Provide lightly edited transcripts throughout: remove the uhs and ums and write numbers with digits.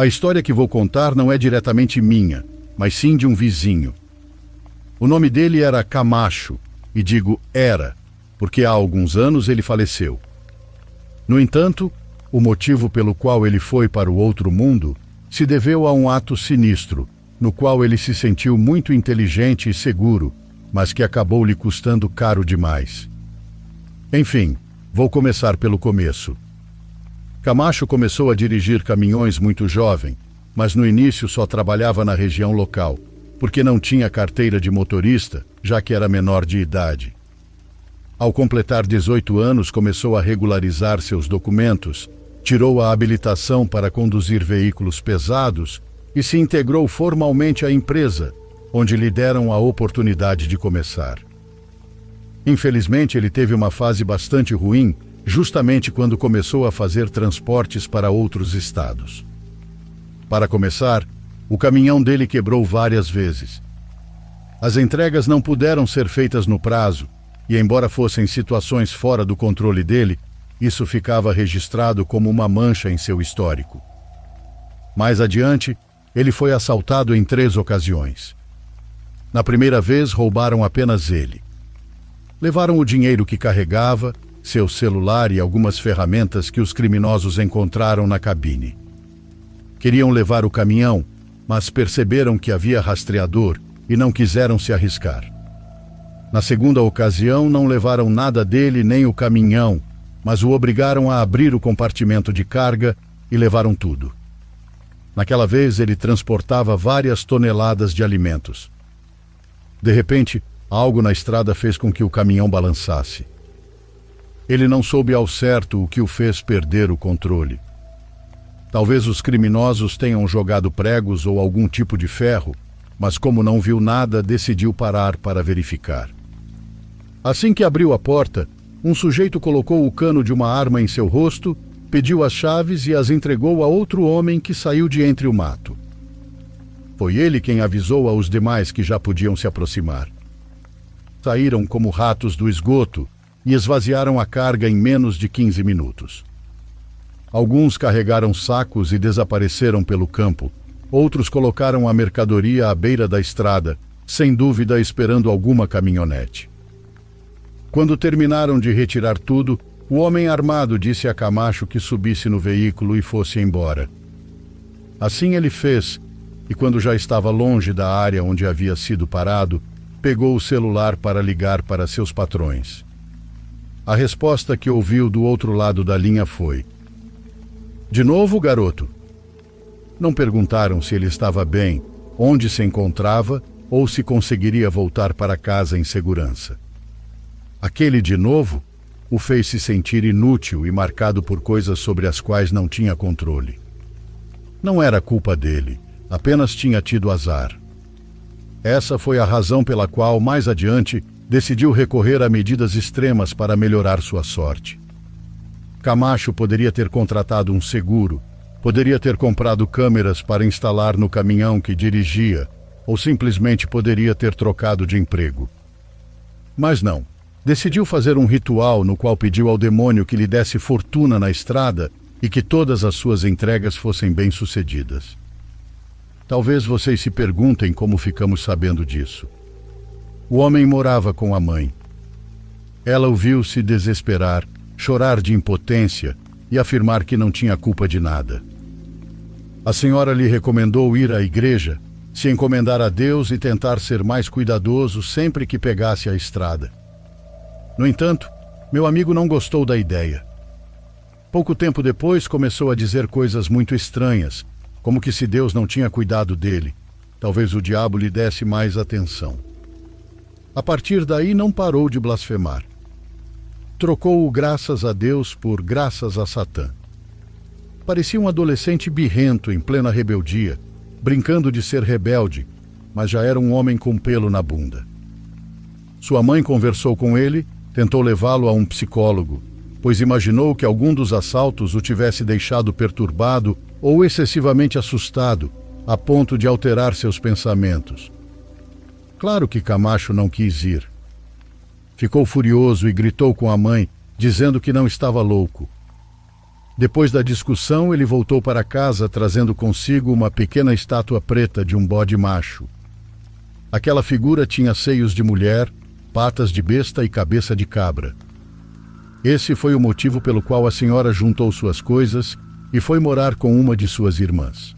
A história que vou contar não é diretamente minha, mas sim de um vizinho. O nome dele era Camacho, e digo era, porque há alguns anos ele faleceu. No entanto, o motivo pelo qual ele foi para o outro mundo se deveu a um ato sinistro, no qual ele se sentiu muito inteligente e seguro, mas que acabou lhe custando caro demais. Enfim, vou começar pelo começo. Camacho começou a dirigir caminhões muito jovem, mas no início só trabalhava na região local, porque não tinha carteira de motorista, já que era menor de idade. Ao completar 18 anos, começou a regularizar seus documentos, tirou a habilitação para conduzir veículos pesados e se integrou formalmente à empresa, onde lhe deram a oportunidade de começar. Infelizmente, ele teve uma fase bastante ruim, justamente quando começou a fazer transportes para outros estados. Para começar, o caminhão dele quebrou várias vezes. As entregas não puderam ser feitas no prazo, e embora fossem situações fora do controle dele, isso ficava registrado como uma mancha em seu histórico. Mais adiante, ele foi assaltado em 3 ocasiões. Na primeira vez, roubaram apenas ele. Levaram o dinheiro que carregava, seu celular e algumas ferramentas que os criminosos encontraram na cabine. Queriam levar o caminhão, mas perceberam que havia rastreador e não quiseram se arriscar. Na segunda ocasião, não levaram nada dele nem o caminhão, mas o obrigaram a abrir o compartimento de carga e levaram tudo. Naquela vez, ele transportava várias toneladas de alimentos. De repente, algo na estrada fez com que o caminhão balançasse. Ele não soube ao certo o que o fez perder o controle. Talvez os criminosos tenham jogado pregos ou algum tipo de ferro, mas como não viu nada, decidiu parar para verificar. Assim que abriu a porta, um sujeito colocou o cano de uma arma em seu rosto, pediu as chaves e as entregou a outro homem que saiu de entre o mato. Foi ele quem avisou aos demais que já podiam se aproximar. Saíram como ratos do esgoto e esvaziaram a carga em menos de 15 minutos. Alguns carregaram sacos e desapareceram pelo campo. Outros colocaram a mercadoria à beira da estrada, sem dúvida esperando alguma caminhonete. Quando terminaram de retirar tudo, o homem armado disse a Camacho que subisse no veículo e fosse embora. Assim ele fez, e quando já estava longe da área onde havia sido parado, pegou o celular para ligar para seus patrões. A resposta que ouviu do outro lado da linha foi: "De novo, garoto?" Não perguntaram se ele estava bem, onde se encontrava ou se conseguiria voltar para casa em segurança. Aquele "de novo" o fez se sentir inútil e marcado por coisas sobre as quais não tinha controle. Não era culpa dele, apenas tinha tido azar. Essa foi a razão pela qual, mais adiante, decidiu recorrer a medidas extremas para melhorar sua sorte. Camacho poderia ter contratado um seguro, poderia ter comprado câmeras para instalar no caminhão que dirigia, ou simplesmente poderia ter trocado de emprego. Mas não. Decidiu fazer um ritual no qual pediu ao demônio que lhe desse fortuna na estrada e que todas as suas entregas fossem bem-sucedidas. Talvez vocês se perguntem como ficamos sabendo disso. O homem morava com a mãe. Ela o viu se desesperar, chorar de impotência e afirmar que não tinha culpa de nada. A senhora lhe recomendou ir à igreja, se encomendar a Deus e tentar ser mais cuidadoso sempre que pegasse a estrada. No entanto, meu amigo não gostou da ideia. Pouco tempo depois, começou a dizer coisas muito estranhas, como que se Deus não tinha cuidado dele, talvez o diabo lhe desse mais atenção. A partir daí, não parou de blasfemar. Trocou o graças a Deus por graças a Satã. Parecia um adolescente birrento em plena rebeldia, brincando de ser rebelde, mas já era um homem com pelo na bunda. Sua mãe conversou com ele, tentou levá-lo a um psicólogo, pois imaginou que algum dos assaltos o tivesse deixado perturbado ou excessivamente assustado, a ponto de alterar seus pensamentos. Claro que Camacho não quis ir. Ficou furioso e gritou com a mãe, dizendo que não estava louco. Depois da discussão, ele voltou para casa trazendo consigo uma pequena estátua preta de um bode macho. Aquela figura tinha seios de mulher, patas de besta e cabeça de cabra. Esse foi o motivo pelo qual a senhora juntou suas coisas e foi morar com uma de suas irmãs.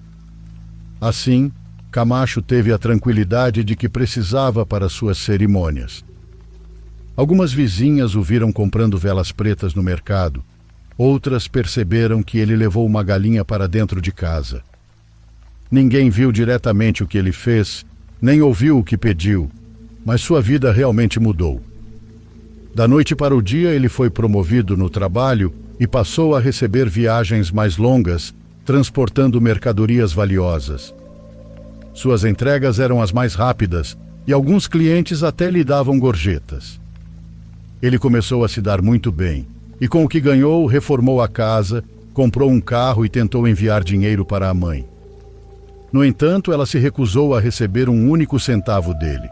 Assim, Camacho teve a tranquilidade de que precisava para suas cerimônias. Algumas vizinhas o viram comprando velas pretas no mercado. Outras perceberam que ele levou uma galinha para dentro de casa. Ninguém viu diretamente o que ele fez, nem ouviu o que pediu, mas sua vida realmente mudou. Da noite para o dia, ele foi promovido no trabalho e passou a receber viagens mais longas, transportando mercadorias valiosas. Suas entregas eram as mais rápidas e alguns clientes até lhe davam gorjetas. Ele começou a se dar muito bem e, com o que ganhou, reformou a casa, comprou um carro e tentou enviar dinheiro para a mãe. No entanto, ela se recusou a receber um único centavo dele.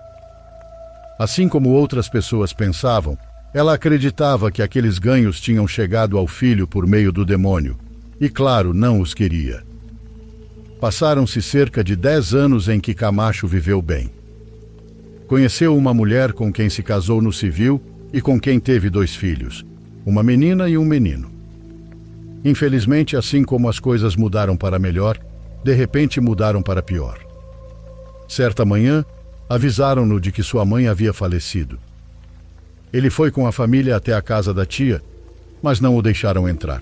Assim como outras pessoas pensavam, ela acreditava que aqueles ganhos tinham chegado ao filho por meio do demônio, e claro, não os queria. Passaram-se cerca de 10 anos em que Camacho viveu bem. Conheceu uma mulher com quem se casou no civil e com quem teve 2 filhos, uma menina e um menino. Infelizmente, assim como as coisas mudaram para melhor, de repente mudaram para pior. Certa manhã, avisaram-no de que sua mãe havia falecido. Ele foi com a família até a casa da tia, mas não o deixaram entrar.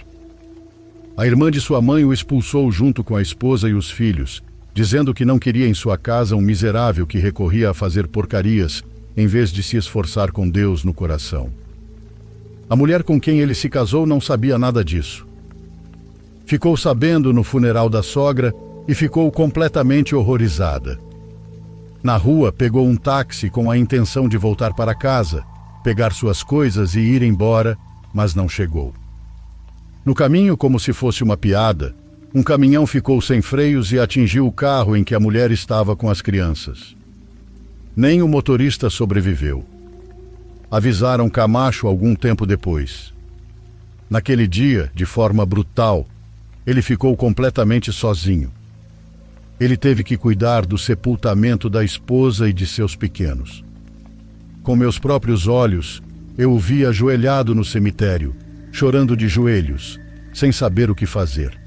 A irmã de sua mãe o expulsou junto com a esposa e os filhos, dizendo que não queria em sua casa um miserável que recorria a fazer porcarias em vez de se esforçar com Deus no coração. A mulher com quem ele se casou não sabia nada disso. Ficou sabendo no funeral da sogra e ficou completamente horrorizada. Na rua, pegou um táxi com a intenção de voltar para casa, pegar suas coisas e ir embora, mas não chegou. No caminho, como se fosse uma piada, um caminhão ficou sem freios e atingiu o carro em que a mulher estava com as crianças. Nem o motorista sobreviveu. Avisaram Camacho algum tempo depois. Naquele dia, de forma brutal, ele ficou completamente sozinho. Ele teve que cuidar do sepultamento da esposa e de seus pequenos. Com meus próprios olhos, eu o vi ajoelhado no cemitério, chorando de joelhos, sem saber o que fazer.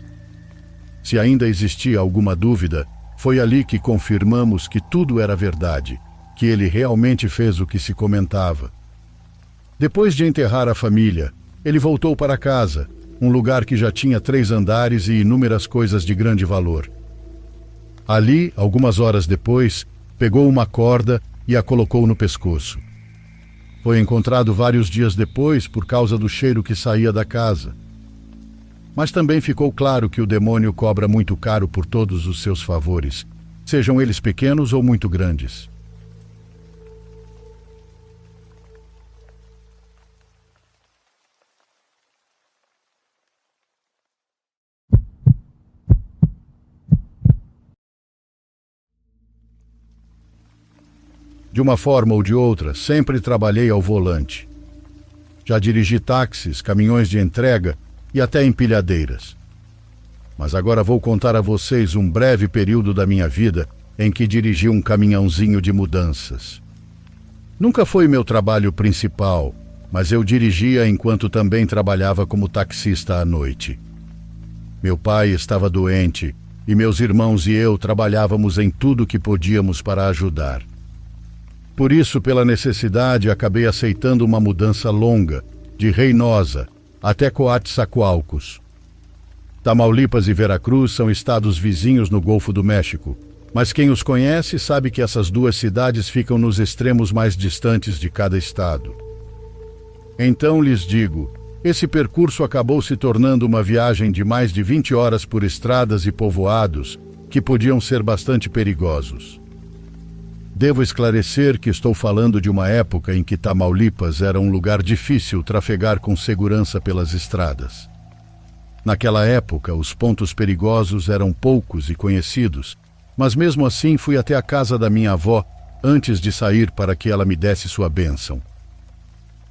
Se ainda existia alguma dúvida, foi ali que confirmamos que tudo era verdade, que ele realmente fez o que se comentava. Depois de enterrar a família, ele voltou para casa, um lugar que já tinha 3 andares e inúmeras coisas de grande valor. Ali, algumas horas depois, pegou uma corda e a colocou no pescoço. Foi encontrado vários dias depois por causa do cheiro que saía da casa. Mas também ficou claro que o demônio cobra muito caro por todos os seus favores, sejam eles pequenos ou muito grandes. De uma forma ou de outra, sempre trabalhei ao volante. Já dirigi táxis, caminhões de entrega e até empilhadeiras. Mas agora vou contar a vocês um breve período da minha vida em que dirigi um caminhãozinho de mudanças. Nunca foi meu trabalho principal, mas eu dirigia enquanto também trabalhava como taxista à noite. Meu pai estava doente e meus irmãos e eu trabalhávamos em tudo que podíamos para ajudar. Por isso, pela necessidade, acabei aceitando uma mudança longa, de Reynosa até Coatzacoalcos. Tamaulipas e Veracruz são estados vizinhos no Golfo do México, mas quem os conhece sabe que essas 2 cidades ficam nos extremos mais distantes de cada estado. Então lhes digo, esse percurso acabou se tornando uma viagem de mais de 20 horas por estradas e povoados que podiam ser bastante perigosos. Devo esclarecer que estou falando de uma época em que Tamaulipas era um lugar difícil trafegar com segurança pelas estradas. Naquela época, os pontos perigosos eram poucos e conhecidos, mas mesmo assim fui até a casa da minha avó antes de sair para que ela me desse sua bênção.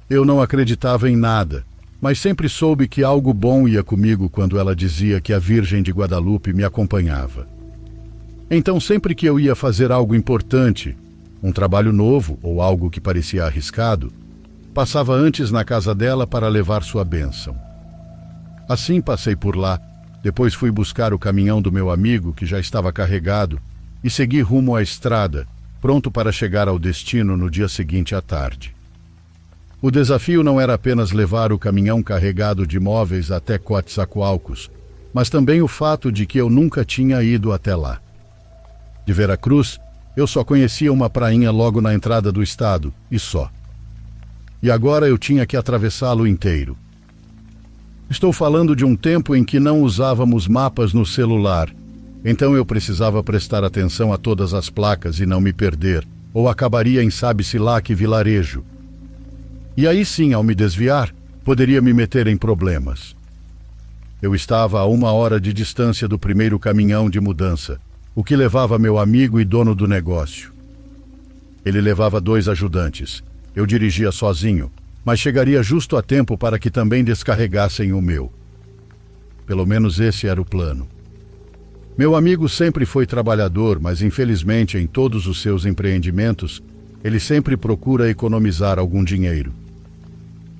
Eu não acreditava em nada, mas sempre soube que algo bom ia comigo quando ela dizia que a Virgem de Guadalupe me acompanhava. Então, sempre que eu ia fazer algo importante, um trabalho novo ou algo que parecia arriscado, passava antes na casa dela para levar sua bênção. Assim passei por lá, depois fui buscar o caminhão do meu amigo que já estava carregado e segui rumo à estrada, pronto para chegar ao destino no dia seguinte à tarde. O desafio não era apenas levar o caminhão carregado de móveis até Coatzacoalcos, mas também o fato de que eu nunca tinha ido até lá. De Veracruz, eu só conhecia uma prainha logo na entrada do estado, e só. E agora eu tinha que atravessá-lo inteiro. Estou falando de um tempo em que não usávamos mapas no celular, então eu precisava prestar atenção a todas as placas e não me perder, ou acabaria em sabe-se lá que vilarejo. E aí sim, ao me desviar, poderia me meter em problemas. Eu estava a 1 hora de distância do primeiro caminhão de mudança, o que levava meu amigo e dono do negócio. Ele levava 2 ajudantes. Eu dirigia sozinho, mas chegaria justo a tempo para que também descarregassem o meu. Pelo menos esse era o plano. Meu amigo sempre foi trabalhador, mas infelizmente em todos os seus empreendimentos, ele sempre procura economizar algum dinheiro.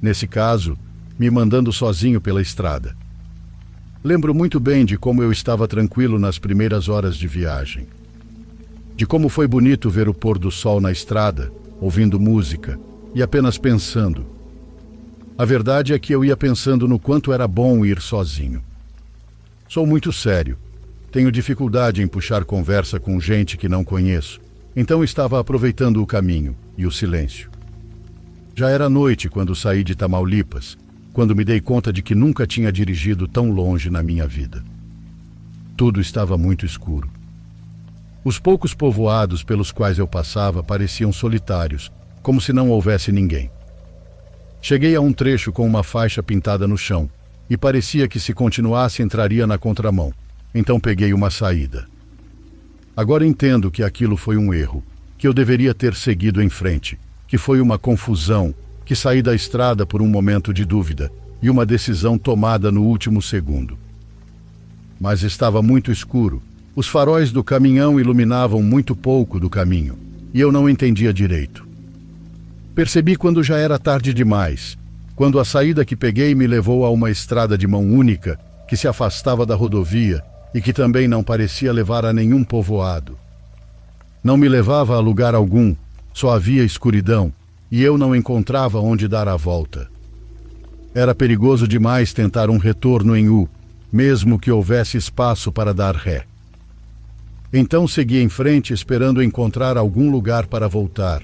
Nesse caso, me mandando sozinho pela estrada. Lembro muito bem de como eu estava tranquilo nas primeiras horas de viagem. De como foi bonito ver o pôr do sol na estrada, ouvindo música e apenas pensando. A verdade é que eu ia pensando no quanto era bom ir sozinho. Sou muito sério. Tenho dificuldade em puxar conversa com gente que não conheço, então estava aproveitando o caminho e o silêncio. Já era noite quando saí de Tamaulipas, quando me dei conta de que nunca tinha dirigido tão longe na minha vida. Tudo estava muito escuro. Os poucos povoados pelos quais eu passava pareciam solitários, como se não houvesse ninguém. Cheguei a um trecho com uma faixa pintada no chão, e parecia que se continuasse entraria na contramão, então peguei uma saída. Agora entendo que aquilo foi um erro, que eu deveria ter seguido em frente, que foi uma confusão, que saí da estrada por um momento de dúvida e uma decisão tomada no último segundo. Mas estava muito escuro, os faróis do caminhão iluminavam muito pouco do caminho, e eu não entendia direito. Percebi quando já era tarde demais, quando a saída que peguei me levou a uma estrada de mão única, que se afastava da rodovia e que também não parecia levar a nenhum povoado. Não me levava a lugar algum, só havia escuridão, e eu não encontrava onde dar a volta. Era perigoso demais tentar um retorno em U, mesmo que houvesse espaço para dar ré. Então segui em frente esperando encontrar algum lugar para voltar,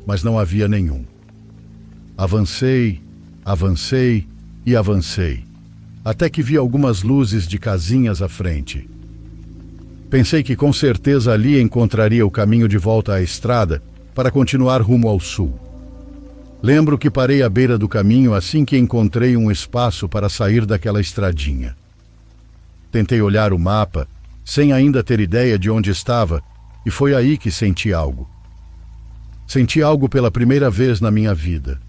mas não havia nenhum. Avancei, avancei e avancei, até que vi algumas luzes de casinhas à frente. Pensei que com certeza ali encontraria o caminho de volta à estrada para continuar rumo ao sul. Lembro que parei à beira do caminho assim que encontrei um espaço para sair daquela estradinha. Tentei olhar o mapa, sem ainda ter ideia de onde estava, e foi aí que senti algo. Senti algo pela primeira vez na minha vida.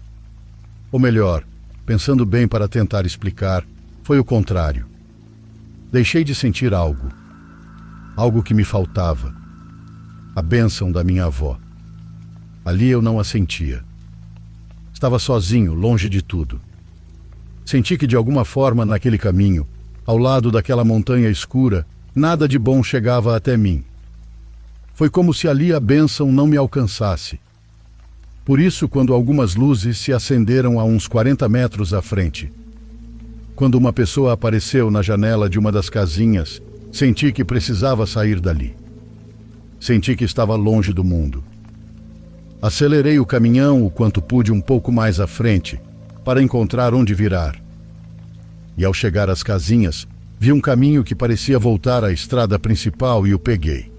Ou melhor, pensando bem para tentar explicar, foi o contrário. Deixei de sentir algo. Algo que me faltava. A bênção da minha avó. Ali eu não a sentia. Estava sozinho, longe de tudo. Senti que de alguma forma naquele caminho, ao lado daquela montanha escura, nada de bom chegava até mim. Foi como se ali a bênção não me alcançasse. Por isso, quando algumas luzes se acenderam a uns 40 metros à frente, quando uma pessoa apareceu na janela de uma das casinhas, senti que precisava sair dali. Senti que estava longe do mundo. Acelerei o caminhão o quanto pude um pouco mais à frente, para encontrar onde virar. E ao chegar às casinhas, vi um caminho que parecia voltar à estrada principal e o peguei.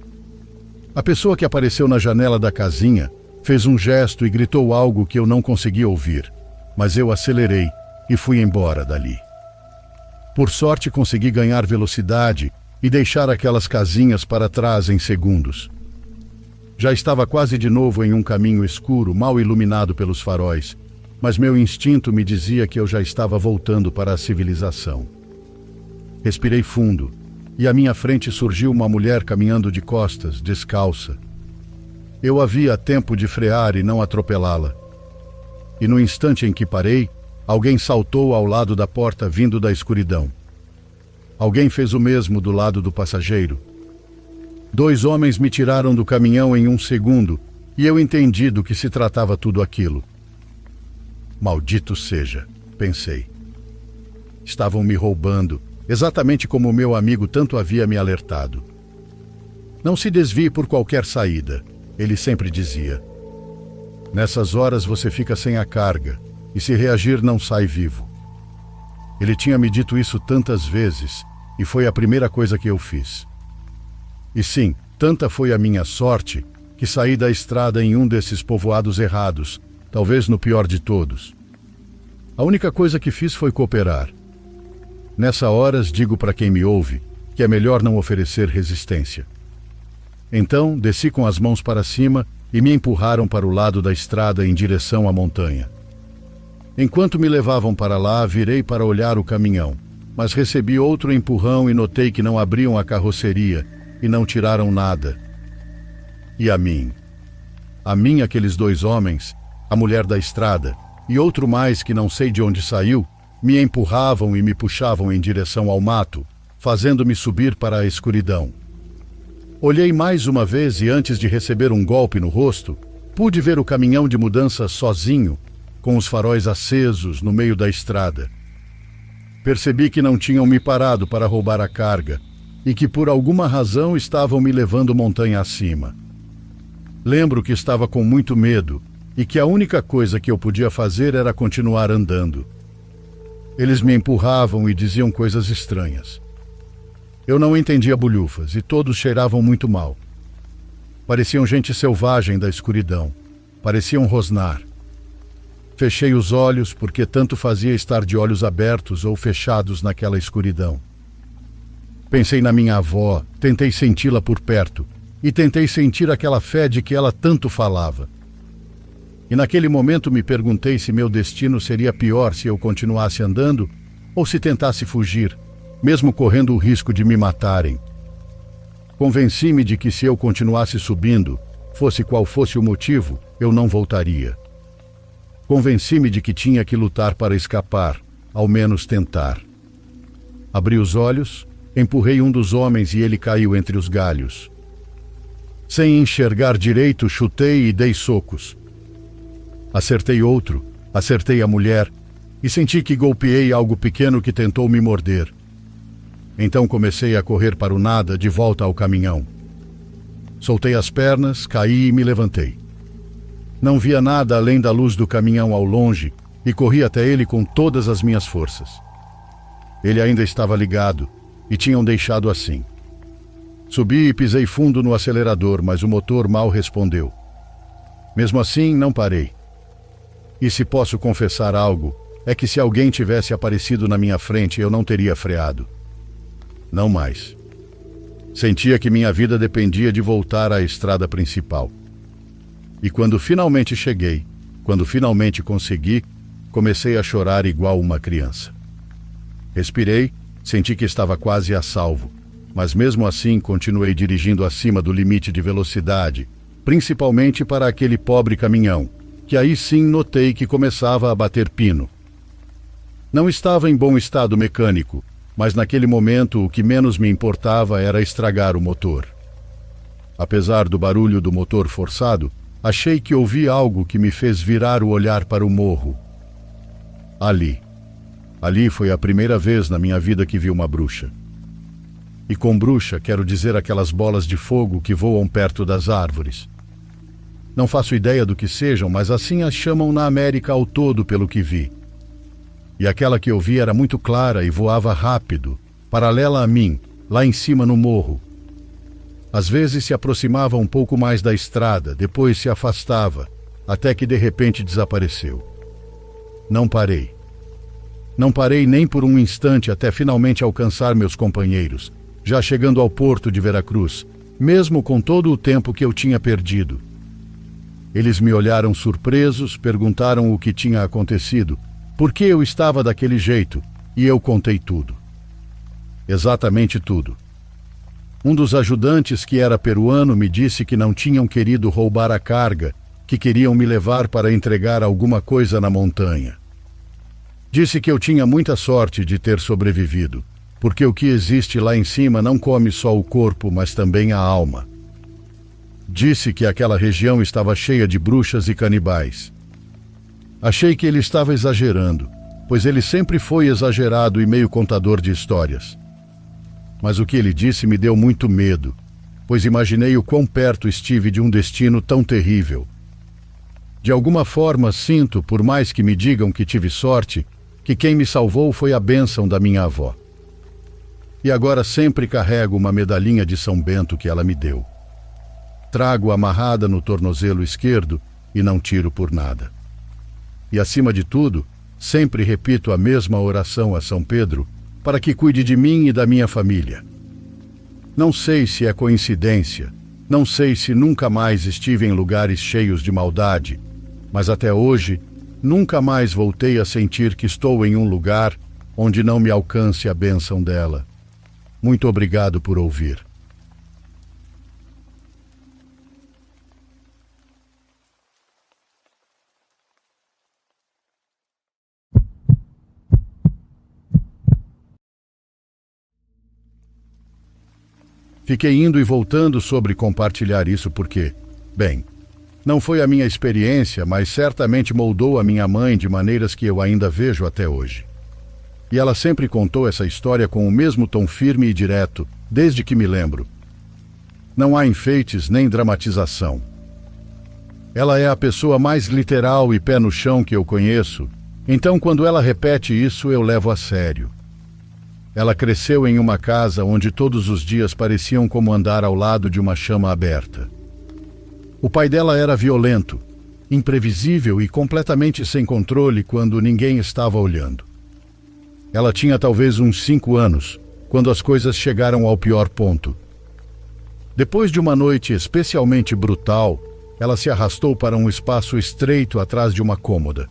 A pessoa que apareceu na janela da casinha fez um gesto e gritou algo que eu não consegui ouvir, mas eu acelerei e fui embora dali. Por sorte consegui ganhar velocidade e deixar aquelas casinhas para trás em segundos. Já estava quase de novo em um caminho escuro, mal iluminado pelos faróis, mas meu instinto me dizia que eu já estava voltando para a civilização. Respirei fundo, e à minha frente surgiu uma mulher caminhando de costas, descalça. Eu havia tempo de frear e não atropelá-la. E no instante em que parei, alguém saltou ao lado da porta vindo da escuridão. Alguém fez o mesmo do lado do passageiro. 2 homens me tiraram do caminhão em 1 segundo, e eu entendi do que se tratava tudo aquilo. Maldito seja, pensei. Estavam me roubando, exatamente como meu amigo tanto havia me alertado. Não se desvie por qualquer saída, ele sempre dizia. Nessas horas você fica sem a carga, e se reagir não sai vivo. Ele tinha me dito isso tantas vezes, e foi a primeira coisa que eu fiz. E sim, tanta foi a minha sorte, que saí da estrada em um desses povoados errados, talvez no pior de todos. A única coisa que fiz foi cooperar. Nessa horas digo para quem me ouve que é melhor não oferecer resistência. Então desci com as mãos para cima e me empurraram para o lado da estrada em direção à montanha. Enquanto me levavam para lá, virei para olhar o caminhão, mas recebi outro empurrão e notei que não abriam a carroceria e não tiraram nada. E a mim? A mim aqueles 2 homens, a mulher da estrada e outro mais que não sei de onde saiu, me empurravam e me puxavam em direção ao mato, fazendo-me subir para a escuridão. Olhei mais uma vez e antes de receber um golpe no rosto, pude ver o caminhão de mudança sozinho, com os faróis acesos no meio da estrada. Percebi que não tinham me parado para roubar a carga e que por alguma razão estavam me levando montanha acima. Lembro que estava com muito medo e que a única coisa que eu podia fazer era continuar andando. Eles me empurravam e diziam coisas estranhas. Eu não entendia bolhufas e todos cheiravam muito mal. Pareciam gente selvagem da escuridão. Pareciam rosnar. Fechei os olhos porque tanto fazia estar de olhos abertos ou fechados naquela escuridão. Pensei na minha avó, tentei senti-la por perto e tentei sentir aquela fé de que ela tanto falava. E naquele momento me perguntei se meu destino seria pior se eu continuasse andando ou se tentasse fugir, mesmo correndo o risco de me matarem. Convenci-me de que se eu continuasse subindo, fosse qual fosse o motivo, eu não voltaria. Convenci-me de que tinha que lutar para escapar, ao menos tentar. Abri os olhos, empurrei um dos homens e ele caiu entre os galhos. Sem enxergar direito, chutei e dei socos. Acertei outro, acertei a mulher e senti que golpeei algo pequeno que tentou me morder. Então comecei a correr para o nada de volta ao caminhão. Soltei as pernas, caí e me levantei. Não via nada além da luz do caminhão ao longe e corri até ele com todas as minhas forças. Ele ainda estava ligado e tinham deixado assim. Subi e pisei fundo no acelerador, mas o motor mal respondeu. Mesmo assim, não parei. E se posso confessar algo, é que se alguém tivesse aparecido na minha frente, eu não teria freado. Não mais. Sentia que minha vida dependia de voltar à estrada principal. E quando finalmente cheguei, quando finalmente consegui, comecei a chorar igual uma criança. Respirei, senti que estava quase a salvo, mas mesmo assim continuei dirigindo acima do limite de velocidade, principalmente para aquele pobre caminhão, que aí sim notei que começava a bater pino. Não estava em bom estado mecânico, mas naquele momento o que menos me importava era estragar o motor. Apesar do barulho do motor forçado, achei que ouvi algo que me fez virar o olhar para o morro. Ali foi a primeira vez na minha vida que vi uma bruxa. E com bruxa quero dizer aquelas bolas de fogo que voam perto das árvores. Não faço ideia do que sejam, mas assim as chamam na América ao todo pelo que vi. E aquela que eu vi era muito clara e voava rápido, paralela a mim, lá em cima no morro. Às vezes se aproximava um pouco mais da estrada, depois se afastava, até que de repente desapareceu. Não parei. Não parei nem por um instante até finalmente alcançar meus companheiros, já chegando ao porto de Veracruz, mesmo com todo o tempo que eu tinha perdido. Eles me olharam surpresos, perguntaram o que tinha acontecido, por que eu estava daquele jeito, e eu contei tudo. Exatamente tudo. Um dos ajudantes, que era peruano, me disse que não tinham querido roubar a carga, que queriam me levar para entregar alguma coisa na montanha. Disse que eu tinha muita sorte de ter sobrevivido, porque o que existe lá em cima não come só o corpo, mas também a alma. Disse que aquela região estava cheia de bruxas e canibais. Achei que ele estava exagerando, pois ele sempre foi exagerado e meio contador de histórias. Mas o que ele disse me deu muito medo, pois imaginei o quão perto estive de um destino tão terrível. De alguma forma sinto, por mais que me digam que tive sorte, que quem me salvou foi a bênção da minha avó. E agora sempre carrego uma medalhinha de São Bento que ela me deu. Trago amarrada no tornozelo esquerdo e não tiro por nada. E acima de tudo, sempre repito a mesma oração a São Pedro para que cuide de mim e da minha família. Não sei se é coincidência, não sei se nunca mais estive em lugares cheios de maldade, mas até hoje nunca mais voltei a sentir que estou em um lugar onde não me alcance a bênção dela. Muito obrigado por ouvir. Fiquei indo e voltando sobre compartilhar isso porque, bem, não foi a minha experiência, mas certamente moldou a minha mãe de maneiras que eu ainda vejo até hoje. E ela sempre contou essa história com o mesmo tom firme e direto, desde que me lembro. Não há enfeites nem dramatização. Ela é a pessoa mais literal e pé no chão que eu conheço, então quando ela repete isso eu levo a sério. Ela cresceu em uma casa onde todos os dias pareciam como andar ao lado de uma chama aberta. O pai dela era violento, imprevisível e completamente sem controle quando ninguém estava olhando. Ela tinha talvez uns 5 anos, quando as coisas chegaram ao pior ponto. Depois de uma noite especialmente brutal, ela se arrastou para um espaço estreito atrás de uma cômoda.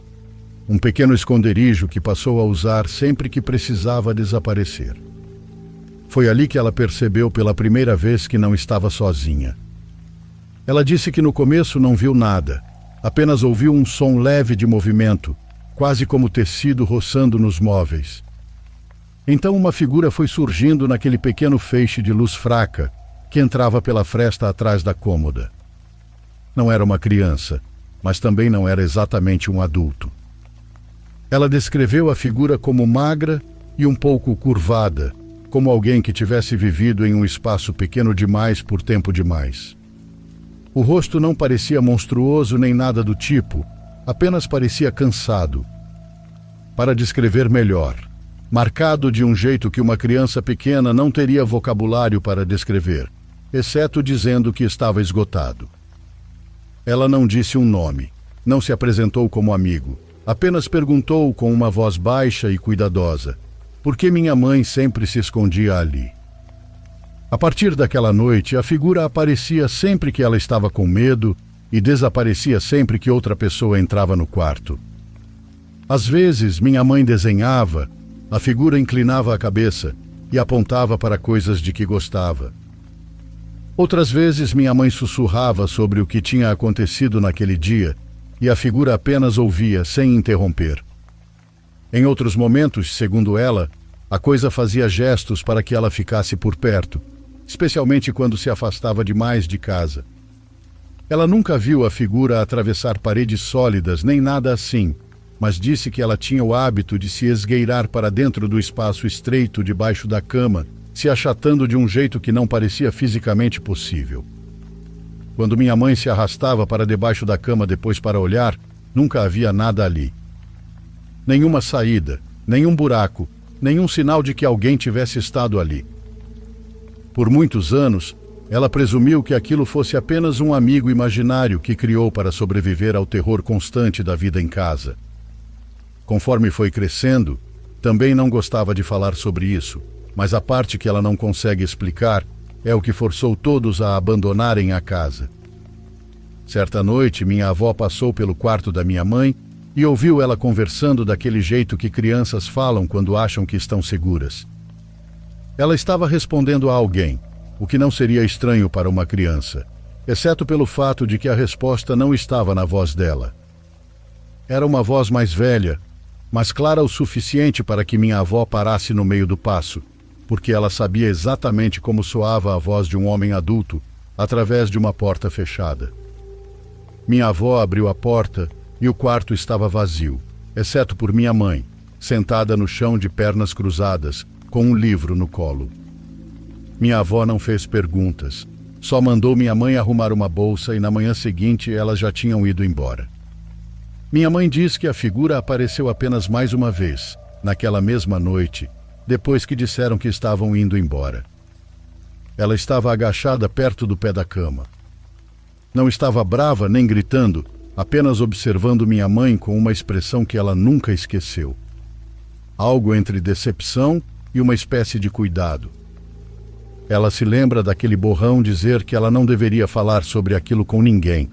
Um pequeno esconderijo que passou a usar sempre que precisava desaparecer. Foi ali que ela percebeu pela primeira vez que não estava sozinha. Ela disse que no começo não viu nada, apenas ouviu um som leve de movimento, quase como tecido roçando nos móveis. Então uma figura foi surgindo naquele pequeno feixe de luz fraca que entrava pela fresta atrás da cômoda. Não era uma criança, mas também não era exatamente um adulto. Ela descreveu a figura como magra e um pouco curvada, como alguém que tivesse vivido em um espaço pequeno demais por tempo demais. O rosto não parecia monstruoso nem nada do tipo, apenas parecia cansado. Para descrever melhor, marcado de um jeito que uma criança pequena não teria vocabulário para descrever, exceto dizendo que estava esgotado. Ela não disse um nome, não se apresentou como amigo. Apenas perguntou com uma voz baixa e cuidadosa, por que minha mãe sempre se escondia ali. A partir daquela noite, a figura aparecia sempre que ela estava com medo e desaparecia sempre que outra pessoa entrava no quarto. Às vezes, minha mãe desenhava, a figura inclinava a cabeça e apontava para coisas de que gostava. Outras vezes, minha mãe sussurrava sobre o que tinha acontecido naquele dia, e a figura apenas ouvia, sem interromper. Em outros momentos, segundo ela, a coisa fazia gestos para que ela ficasse por perto, especialmente quando se afastava demais de casa. Ela nunca viu a figura atravessar paredes sólidas, nem nada assim, mas disse que ela tinha o hábito de se esgueirar para dentro do espaço estreito debaixo da cama, se achatando de um jeito que não parecia fisicamente possível. Quando minha mãe se arrastava para debaixo da cama depois para olhar, nunca havia nada ali. Nenhuma saída, nenhum buraco, nenhum sinal de que alguém tivesse estado ali. Por muitos anos, ela presumiu que aquilo fosse apenas um amigo imaginário que criou para sobreviver ao terror constante da vida em casa. Conforme foi crescendo, também não gostava de falar sobre isso, mas a parte que ela não consegue explicar é o que forçou todos a abandonarem a casa. Certa noite, minha avó passou pelo quarto da minha mãe e ouviu ela conversando daquele jeito que crianças falam quando acham que estão seguras. Ela estava respondendo a alguém, o que não seria estranho para uma criança, exceto pelo fato de que a resposta não estava na voz dela. Era uma voz mais velha, mas clara o suficiente para que minha avó parasse no meio do passo, porque ela sabia exatamente como soava a voz de um homem adulto através de uma porta fechada. Minha avó abriu a porta e o quarto estava vazio, exceto por minha mãe, sentada no chão de pernas cruzadas, com um livro no colo. Minha avó não fez perguntas, só mandou minha mãe arrumar uma bolsa e na manhã seguinte elas já tinham ido embora. Minha mãe diz que a figura apareceu apenas mais uma vez, naquela mesma noite, depois que disseram que estavam indo embora. Ela estava agachada perto do pé da cama. Não estava brava nem gritando, apenas observando minha mãe com uma expressão que ela nunca esqueceu. Algo entre decepção e uma espécie de cuidado. Ela se lembra daquele borrão dizer que ela não deveria falar sobre aquilo com ninguém,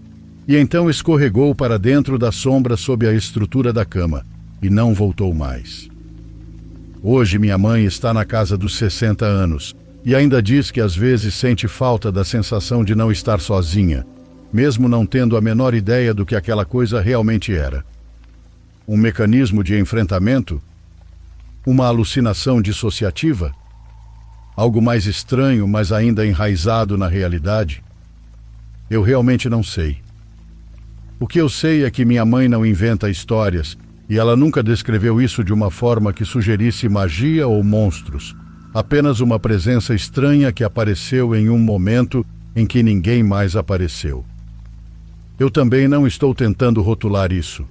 e então escorregou para dentro da sombra sob a estrutura da cama, e não voltou mais. Hoje minha mãe está na casa dos 60 anos, e ainda diz que às vezes sente falta da sensação de não estar sozinha, mesmo não tendo a menor ideia do que aquela coisa realmente era. Um mecanismo de enfrentamento? Uma alucinação dissociativa? Algo mais estranho, mas ainda enraizado na realidade? Eu realmente não sei. O que eu sei é que minha mãe não inventa histórias, e ela nunca descreveu isso de uma forma que sugerisse magia ou monstros, apenas uma presença estranha que apareceu em um momento em que ninguém mais apareceu. Eu também não estou tentando rotular isso.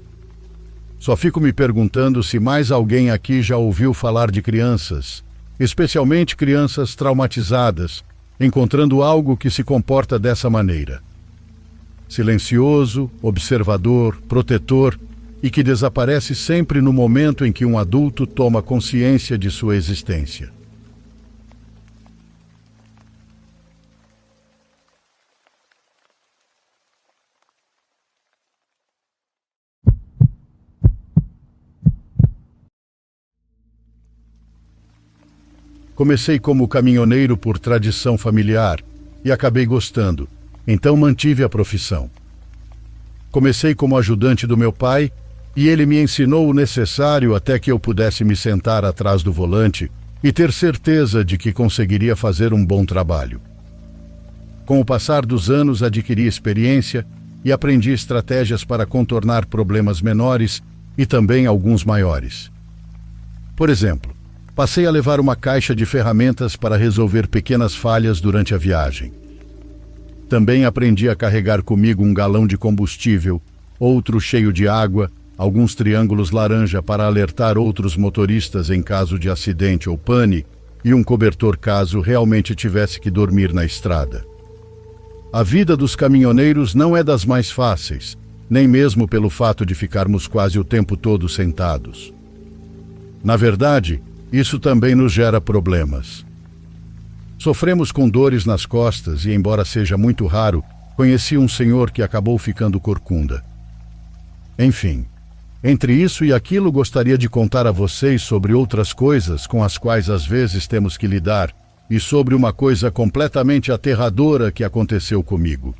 Só fico me perguntando se mais alguém aqui já ouviu falar de crianças, especialmente crianças traumatizadas, encontrando algo que se comporta dessa maneira. Silencioso, observador, protetor e que desaparece sempre no momento em que um adulto toma consciência de sua existência. Comecei como caminhoneiro por tradição familiar e acabei gostando, então mantive a profissão. Comecei como ajudante do meu pai e ele me ensinou o necessário até que eu pudesse me sentar atrás do volante e ter certeza de que conseguiria fazer um bom trabalho. Com o passar dos anos adquiri experiência e aprendi estratégias para contornar problemas menores e também alguns maiores. Por exemplo, passei a levar uma caixa de ferramentas para resolver pequenas falhas durante a viagem. Também aprendi a carregar comigo um galão de combustível, outro cheio de água, alguns triângulos laranja para alertar outros motoristas em caso de acidente ou pane e um cobertor caso realmente tivesse que dormir na estrada. A vida dos caminhoneiros não é das mais fáceis, nem mesmo pelo fato de ficarmos quase o tempo todo sentados. Na verdade, isso também nos gera problemas. Sofremos com dores nas costas e, embora seja muito raro, conheci um senhor que acabou ficando corcunda. Enfim, entre isso e aquilo gostaria de contar a vocês sobre outras coisas com as quais às vezes temos que lidar e sobre uma coisa completamente aterradora que aconteceu comigo.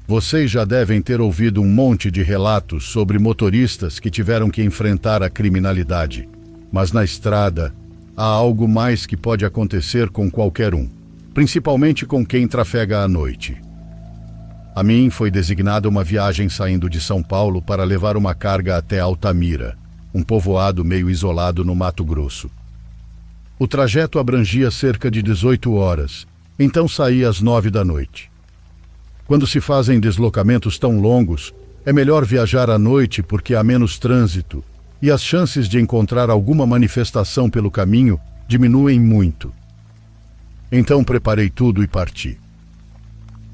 Vocês já devem ter ouvido um monte de relatos sobre motoristas que tiveram que enfrentar a criminalidade, mas na estrada há algo mais que pode acontecer com qualquer um, principalmente com quem trafega à noite. A mim foi designada uma viagem saindo de São Paulo para levar uma carga até Altamira, um povoado meio isolado no Mato Grosso. O trajeto abrangia cerca de 18 horas, então saí às 9 da noite. Quando se fazem deslocamentos tão longos, é melhor viajar à noite porque há menos trânsito, e as chances de encontrar alguma manifestação pelo caminho diminuem muito. Então preparei tudo e parti.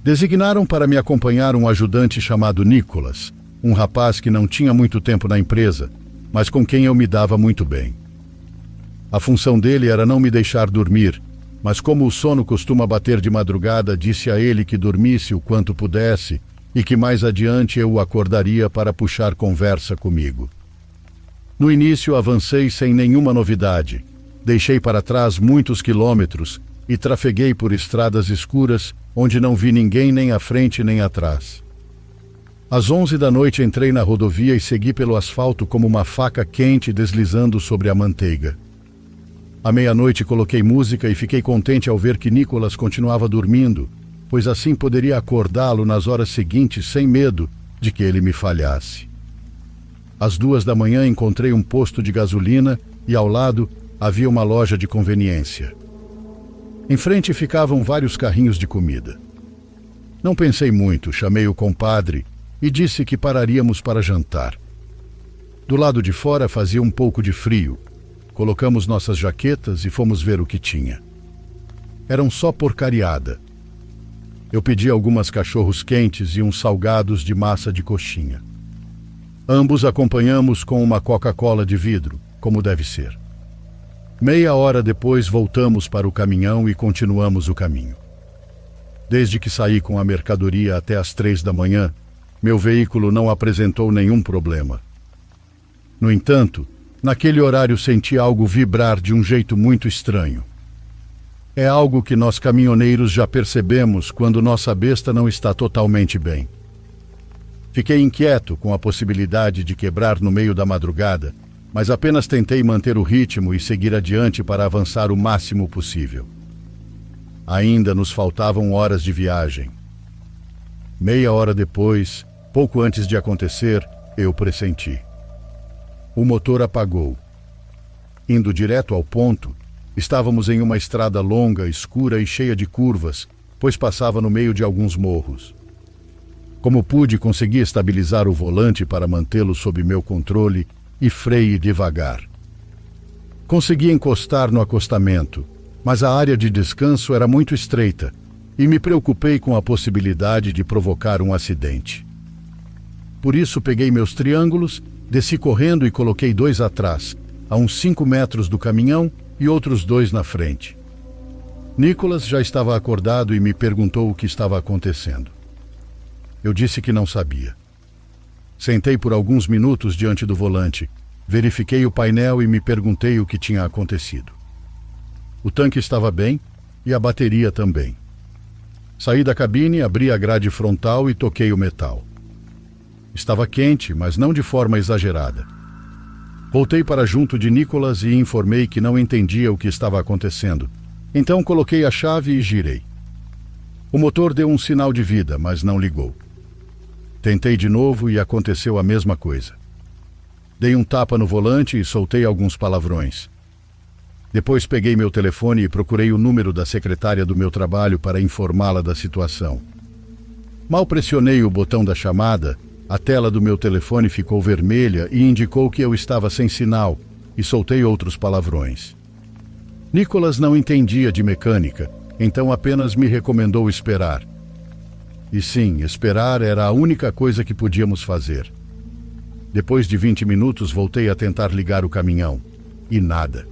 Designaram para me acompanhar um ajudante chamado Nicolas, um rapaz que não tinha muito tempo na empresa, mas com quem eu me dava muito bem. A função dele era não me deixar dormir, mas como o sono costuma bater de madrugada, disse a ele que dormisse o quanto pudesse e que mais adiante eu o acordaria para puxar conversa comigo. No início avancei sem nenhuma novidade. Deixei para trás muitos quilômetros e trafeguei por estradas escuras onde não vi ninguém nem à frente nem atrás. Às 11 da noite entrei na rodovia e segui pelo asfalto como uma faca quente deslizando sobre a manteiga. À meia-noite coloquei música e fiquei contente ao ver que Nicolas continuava dormindo, pois assim poderia acordá-lo nas horas seguintes sem medo de que ele me falhasse. Às 2 da manhã encontrei um posto de gasolina e ao lado havia uma loja de conveniência. Em frente ficavam vários carrinhos de comida. Não pensei muito, chamei o compadre e disse que pararíamos para jantar. Do lado de fora fazia um pouco de frio. Colocamos nossas jaquetas e fomos ver o que tinha. Eram só porcariada. Eu pedi algumas cachorros quentes e uns salgados de massa de coxinha. Ambos acompanhamos com uma Coca-Cola de vidro, como deve ser. Meia hora depois voltamos para o caminhão e continuamos o caminho. Desde que saí com a mercadoria até às 3 da manhã, meu veículo não apresentou nenhum problema. No entanto, naquele horário senti algo vibrar de um jeito muito estranho. É algo que nós caminhoneiros já percebemos quando nossa besta não está totalmente bem. Fiquei inquieto com a possibilidade de quebrar no meio da madrugada, mas apenas tentei manter o ritmo e seguir adiante para avançar o máximo possível. Ainda nos faltavam horas de viagem. Meia hora depois, pouco antes de acontecer, eu pressenti. O motor apagou. Indo direto ao ponto, estávamos em uma estrada longa, escura e cheia de curvas, pois passava no meio de alguns morros. Como pude, consegui estabilizar o volante para mantê-lo sob meu controle e freie devagar. Consegui encostar no acostamento, mas a área de descanso era muito estreita e me preocupei com a possibilidade de provocar um acidente. Por isso peguei meus triângulos, desci correndo e coloquei 2 atrás, a uns 5 metros do caminhão e outros 2 na frente. Nicolas já estava acordado e me perguntou o que estava acontecendo. Eu disse que não sabia. Sentei por alguns minutos diante do volante, verifiquei o painel e me perguntei o que tinha acontecido. O tanque estava bem e a bateria também. Saí da cabine, abri a grade frontal e toquei o metal. Estava quente, mas não de forma exagerada. Voltei para junto de Nicolas e informei que não entendia o que estava acontecendo. Então coloquei a chave e girei. O motor deu um sinal de vida, mas não ligou. Tentei de novo e aconteceu a mesma coisa. Dei um tapa no volante e soltei alguns palavrões. Depois peguei meu telefone e procurei o número da secretária do meu trabalho para informá-la da situação. Mal pressionei o botão da chamada, a tela do meu telefone ficou vermelha e indicou que eu estava sem sinal, e soltei outros palavrões. Nicolas não entendia de mecânica, então apenas me recomendou esperar. E sim, esperar era a única coisa que podíamos fazer. Depois de 20 minutos voltei a tentar ligar o caminhão, e nada.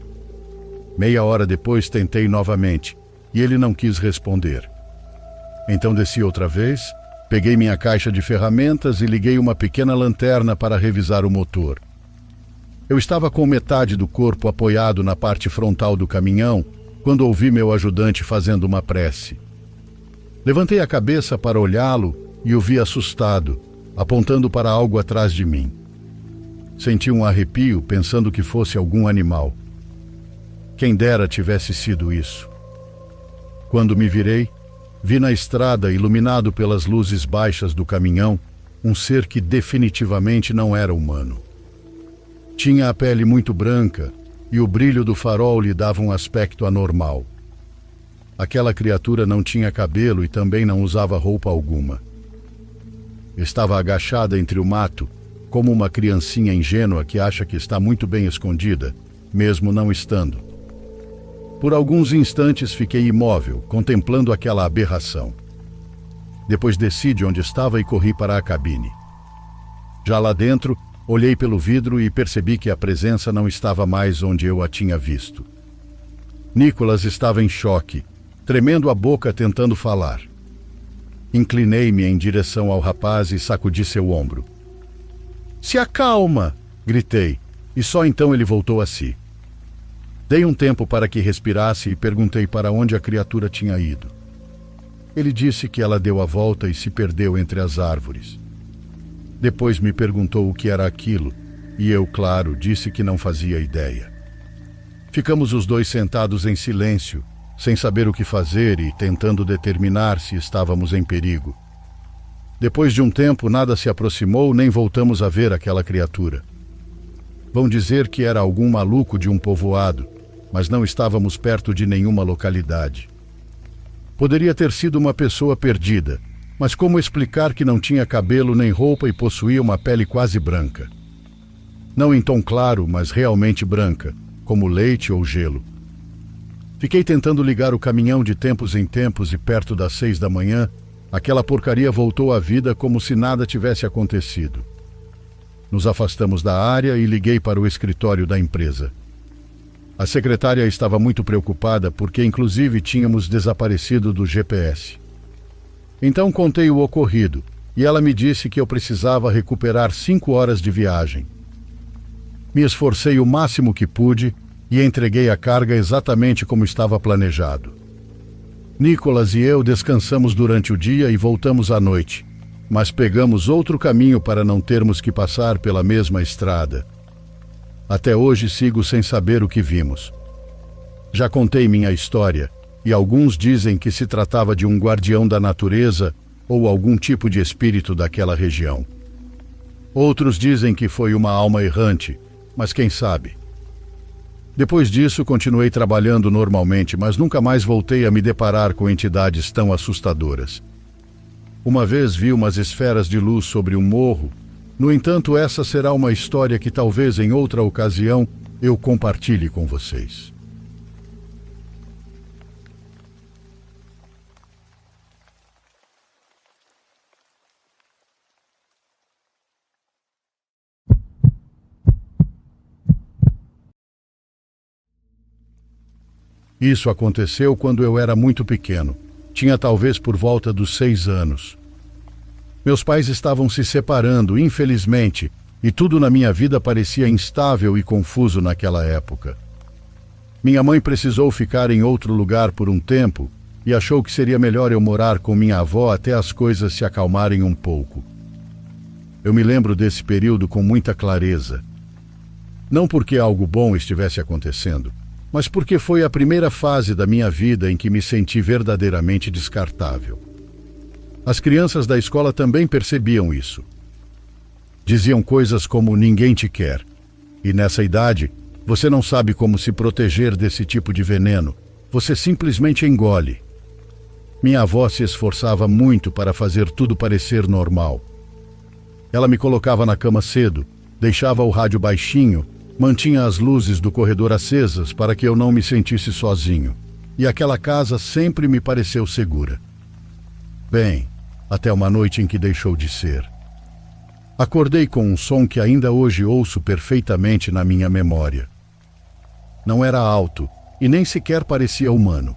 Meia hora depois tentei novamente, e ele não quis responder. Então desci outra vez, peguei minha caixa de ferramentas e liguei uma pequena lanterna para revisar o motor. Eu estava com metade do corpo apoiado na parte frontal do caminhão, quando ouvi meu ajudante fazendo uma prece. Levantei a cabeça para olhá-lo e o vi assustado, apontando para algo atrás de mim. Senti um arrepio pensando que fosse algum animal. Quem dera tivesse sido isso. Quando me virei, vi na estrada, iluminado pelas luzes baixas do caminhão, um ser que definitivamente não era humano. Tinha a pele muito branca e o brilho do farol lhe dava um aspecto anormal. Aquela criatura não tinha cabelo e também não usava roupa alguma. Estava agachada entre o mato, como uma criancinha ingênua que acha que está muito bem escondida, mesmo não estando. Por alguns instantes fiquei imóvel, contemplando aquela aberração. Depois desci de onde estava e corri para a cabine. Já lá dentro, olhei pelo vidro e percebi que a presença não estava mais onde eu a tinha visto. Nicolas estava em choque, tremendo a boca tentando falar. Inclinei-me em direção ao rapaz e sacudi seu ombro. "Se acalma!" gritei, e só então ele voltou a si. Dei um tempo para que respirasse e perguntei para onde a criatura tinha ido. Ele disse que ela deu a volta e se perdeu entre as árvores. Depois me perguntou o que era aquilo, e eu, claro, disse que não fazia ideia. Ficamos os dois sentados em silêncio, sem saber o que fazer e tentando determinar se estávamos em perigo. Depois de um tempo, nada se aproximou nem voltamos a ver aquela criatura. Vão dizer que era algum maluco de um povoado, mas não estávamos perto de nenhuma localidade. Poderia ter sido uma pessoa perdida, mas como explicar que não tinha cabelo nem roupa e possuía uma pele quase branca? Não em tom claro, mas realmente branca, como leite ou gelo. Fiquei tentando ligar o caminhão de tempos em tempos e perto das 6 da manhã, aquela porcaria voltou à vida como se nada tivesse acontecido. Nos afastamos da área e liguei para o escritório da empresa. A secretária estava muito preocupada porque inclusive tínhamos desaparecido do GPS. Então contei o ocorrido e ela me disse que eu precisava recuperar 5 horas de viagem. Me esforcei o máximo que pude e entreguei a carga exatamente como estava planejado. Nicholas e eu descansamos durante o dia e voltamos à noite, mas pegamos outro caminho para não termos que passar pela mesma estrada. Até hoje sigo sem saber o que vimos. Já contei minha história, e alguns dizem que se tratava de um guardião da natureza ou algum tipo de espírito daquela região. Outros dizem que foi uma alma errante, mas quem sabe? Depois disso, continuei trabalhando normalmente, mas nunca mais voltei a me deparar com entidades tão assustadoras. Uma vez vi umas esferas de luz sobre um morro. No entanto, essa será uma história que talvez em outra ocasião eu compartilhe com vocês. Isso aconteceu quando eu era muito pequeno. Tinha talvez por volta dos 6 anos. Meus pais estavam se separando, infelizmente, e tudo na minha vida parecia instável e confuso naquela época. Minha mãe precisou ficar em outro lugar por um tempo e achou que seria melhor eu morar com minha avó até as coisas se acalmarem um pouco. Eu me lembro desse período com muita clareza. Não porque algo bom estivesse acontecendo, mas porque foi a primeira fase da minha vida em que me senti verdadeiramente descartável. As crianças da escola também percebiam isso. Diziam coisas como "ninguém te quer", e nessa idade, você não sabe como se proteger desse tipo de veneno, você simplesmente engole. Minha avó se esforçava muito para fazer tudo parecer normal. Ela me colocava na cama cedo, deixava o rádio baixinho, mantinha as luzes do corredor acesas para que eu não me sentisse sozinho, e aquela casa sempre me pareceu segura. Bem, até uma noite em que deixou de ser. Acordei com um som que ainda hoje ouço perfeitamente na minha memória. Não era alto e nem sequer parecia humano.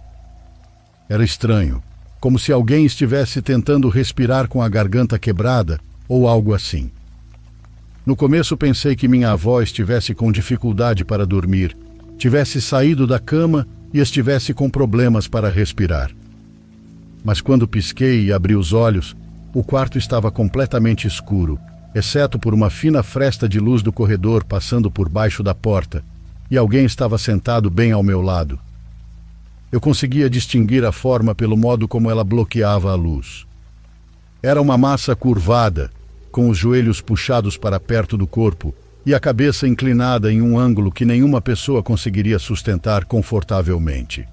Era estranho, como se alguém estivesse tentando respirar com a garganta quebrada ou algo assim. No começo pensei que minha avó estivesse com dificuldade para dormir, tivesse saído da cama e estivesse com problemas para respirar. Mas quando pisquei e abri os olhos, o quarto estava completamente escuro, exceto por uma fina fresta de luz do corredor passando por baixo da porta, e alguém estava sentado bem ao meu lado. Eu conseguia distinguir a forma pelo modo como ela bloqueava a luz. Era uma massa curvada, com os joelhos puxados para perto do corpo e a cabeça inclinada em um ângulo que nenhuma pessoa conseguiria sustentar confortavelmente.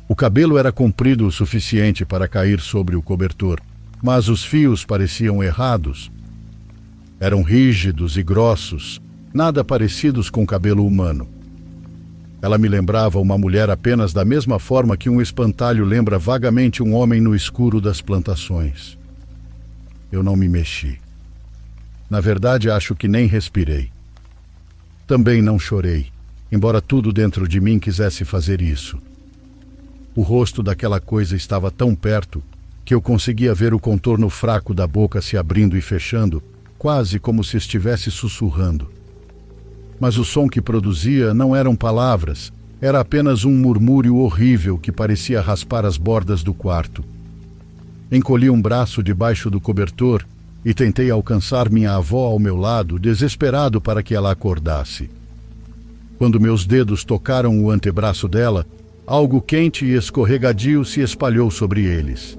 O cabelo era comprido o suficiente para cair sobre o cobertor, mas os fios pareciam errados. Eram rígidos e grossos, nada parecidos com cabelo humano. Ela me lembrava uma mulher apenas da mesma forma que um espantalho lembra vagamente um homem no escuro das plantações. Eu não me mexi. Na verdade, acho que nem respirei. Também não chorei, embora tudo dentro de mim quisesse fazer isso. O rosto daquela coisa estava tão perto que eu conseguia ver o contorno fraco da boca se abrindo e fechando, quase como se estivesse sussurrando. Mas o som que produzia não eram palavras, era apenas um murmúrio horrível que parecia raspar as bordas do quarto. Encolhi um braço debaixo do cobertor e tentei alcançar minha avó ao meu lado, desesperado para que ela acordasse. Quando meus dedos tocaram o antebraço dela, algo quente e escorregadio se espalhou sobre eles.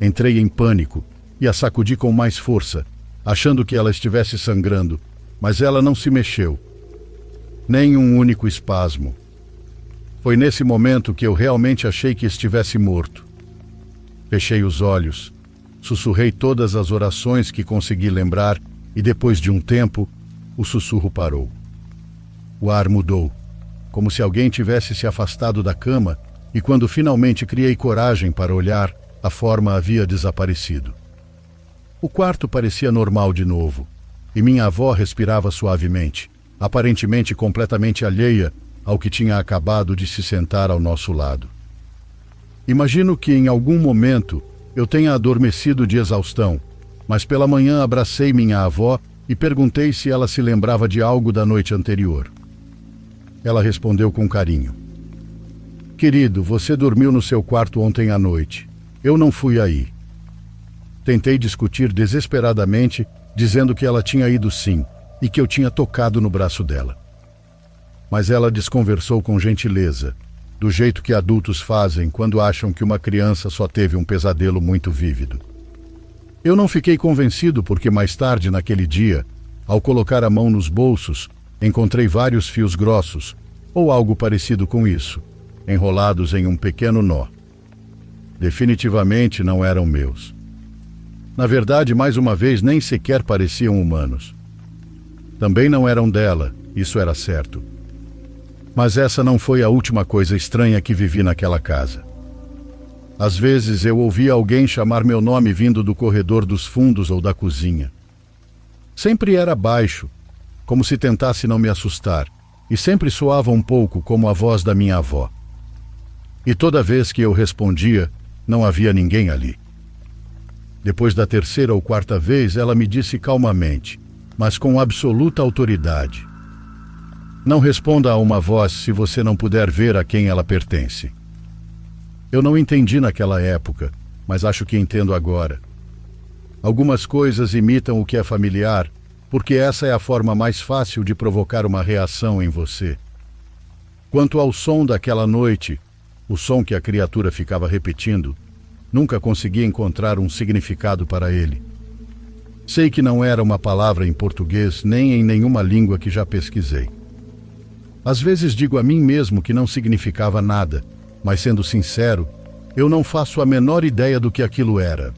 Entrei em pânico e a sacudi com mais força, achando que ela estivesse sangrando, mas ela não se mexeu. Nem um único espasmo. Foi nesse momento que eu realmente achei que estivesse morto. Fechei os olhos, sussurrei todas as orações que consegui lembrar e depois de um tempo, o sussurro parou. O ar mudou, como se alguém tivesse se afastado da cama e quando finalmente criei coragem para olhar, a forma havia desaparecido. O quarto parecia normal de novo e minha avó respirava suavemente, aparentemente completamente alheia ao que tinha acabado de se sentar ao nosso lado. Imagino que em algum momento eu tenha adormecido de exaustão, mas pela manhã abracei minha avó e perguntei se ela se lembrava de algo da noite anterior. Ela respondeu com carinho. Querido, você dormiu no seu quarto ontem à noite. Eu não fui aí. Tentei discutir desesperadamente, dizendo que ela tinha ido sim e que eu tinha tocado no braço dela. Mas ela desconversou com gentileza, do jeito que adultos fazem quando acham que uma criança só teve um pesadelo muito vívido. Eu não fiquei convencido porque mais tarde naquele dia, ao colocar a mão nos bolsos, encontrei vários fios grossos, ou algo parecido com isso, enrolados em um pequeno nó. Definitivamente não eram meus. Na verdade, mais uma vez, nem sequer pareciam humanos. Também não eram dela, isso era certo. Mas essa não foi a última coisa estranha que vivi naquela casa. Às vezes eu ouvia alguém chamar meu nome vindo do corredor dos fundos ou da cozinha. Sempre era baixo, como se tentasse não me assustar, e sempre soava um pouco como a voz da minha avó. E toda vez que eu respondia, não havia ninguém ali. Depois da terceira ou quarta vez, ela me disse calmamente, mas com absoluta autoridade: não responda a uma voz se você não puder ver a quem ela pertence. Eu não entendi naquela época, mas acho que entendo agora. Algumas coisas imitam o que é familiar, porque essa é a forma mais fácil de provocar uma reação em você. Quanto ao som daquela noite, o som que a criatura ficava repetindo, nunca consegui encontrar um significado para ele. Sei que não era uma palavra em português nem em nenhuma língua que já pesquisei. Às vezes digo a mim mesmo que não significava nada, mas sendo sincero, eu não faço a menor ideia do que aquilo era.